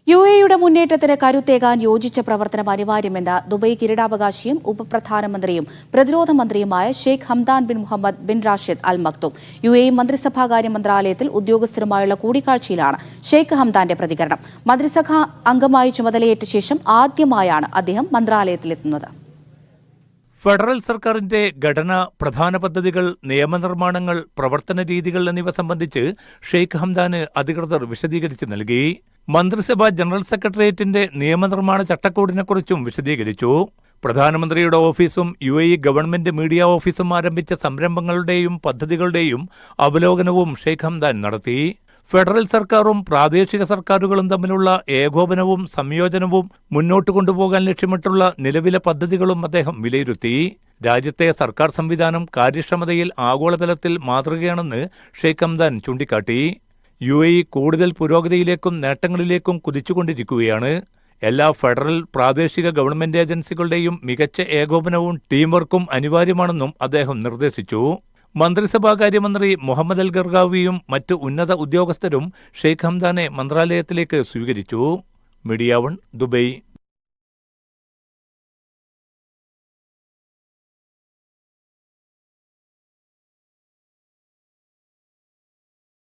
യുഎഇയുടെ മുന്നേറ്റത്തിന് കരുത്തേകാൻ യോജിച്ച പ്രവർത്തനം അനിവാര്യമെന്ന് ദുബൈ കിരീടാവകാശിയും ഉപപ്രധാനമന്ത്രിയും പ്രതിരോധ മന്ത്രിയുമായ Sheikh Hamdan bin Mohammed bin Rashid Al Maktoum. UAE മന്ത്രിസഭാകാര്യ മന്ത്രാലയത്തിൽ ഉദ്യോഗസ്ഥരുമായുള്ള കൂടിക്കാഴ്ചയിലാണ് ഷെയ്ഖ് ഹംദാന്റെ പ്രതികരണം. മന്ത്രിസഭാ അംഗമായി ചുമതലയേറ്റ ശേഷം ആദ്യമായാണ് അദ്ദേഹം മന്ത്രാലയത്തിലെത്തുന്നത്. ഫെഡറൽ സർക്കാരിന്റെ ഘടന, പ്രധാന പദ്ധതികൾ, നിയമനിർമ്മാണങ്ങൾ, പ്രവർത്തന രീതികൾ എന്നിവ സംബന്ധിച്ച് ഷെയ്ഖ് ഹംദാന് അധികൃതർ വിശദീകരിച്ചു നൽകി. മന്ത്രിസഭ ജനറൽ സെക്രട്ടേറിയറ്റിന്റെ നിയമനിർമ്മാണ ചട്ടക്കൂടിനെക്കുറിച്ചും വിശദീകരിച്ചു. പ്രധാനമന്ത്രിയുടെ ഓഫീസും യുഎഇ ഗവൺമെന്റ് മീഡിയ ഓഫീസും ആരംഭിച്ച സംരംഭങ്ങളുടെയും പദ്ധതികളുടെയും അവലോകനവും ഷെയ്ഖ് ഹംദാൻ നടത്തി. ഫെഡറൽ സർക്കാരും പ്രാദേശിക സർക്കാരുകളും തമ്മിലുള്ള ഏകോപനവും സംയോജനവും മുന്നോട്ട് കൊണ്ടുപോകാൻ ലക്ഷ്യമിട്ടുള്ള നിലവിലെ പദ്ധതികളും അദ്ദേഹം വിലയിരുത്തി. രാജ്യത്തെ സർക്കാർ സംവിധാനം കാര്യക്ഷമതയിൽ ആഗോളതലത്തിൽ മാതൃകയാണെന്ന് ഷെയ്ഖ് ഹംദാൻ ചൂണ്ടിക്കാട്ടി. യുഎഇ കൂടുതൽ പുരോഗതിയിലേക്കും നേട്ടങ്ങളിലേക്കും കുതിച്ചുകൊണ്ടിരിക്കുകയാണ്. എല്ലാ ഫെഡറൽ, പ്രാദേശിക ഗവൺമെന്റ് ഏജൻസികളുടെയും മികച്ച ഏകോപനവും ടീം വർക്കും അനിവാര്യമാണെന്നും അദ്ദേഹം നിർദ്ദേശിച്ചു. മന്ത്രിസഭാകാര്യമന്ത്രി മുഹമ്മദ് അൽ ഗർഗാവിയും മറ്റ് ഉന്നത ഉദ്യോഗസ്ഥരും ഷെയ്ഖ് ഹംദാനെ മന്ത്രാലയത്തിലേക്ക് സ്വീകരിച്ചു. Media 1 Dubai.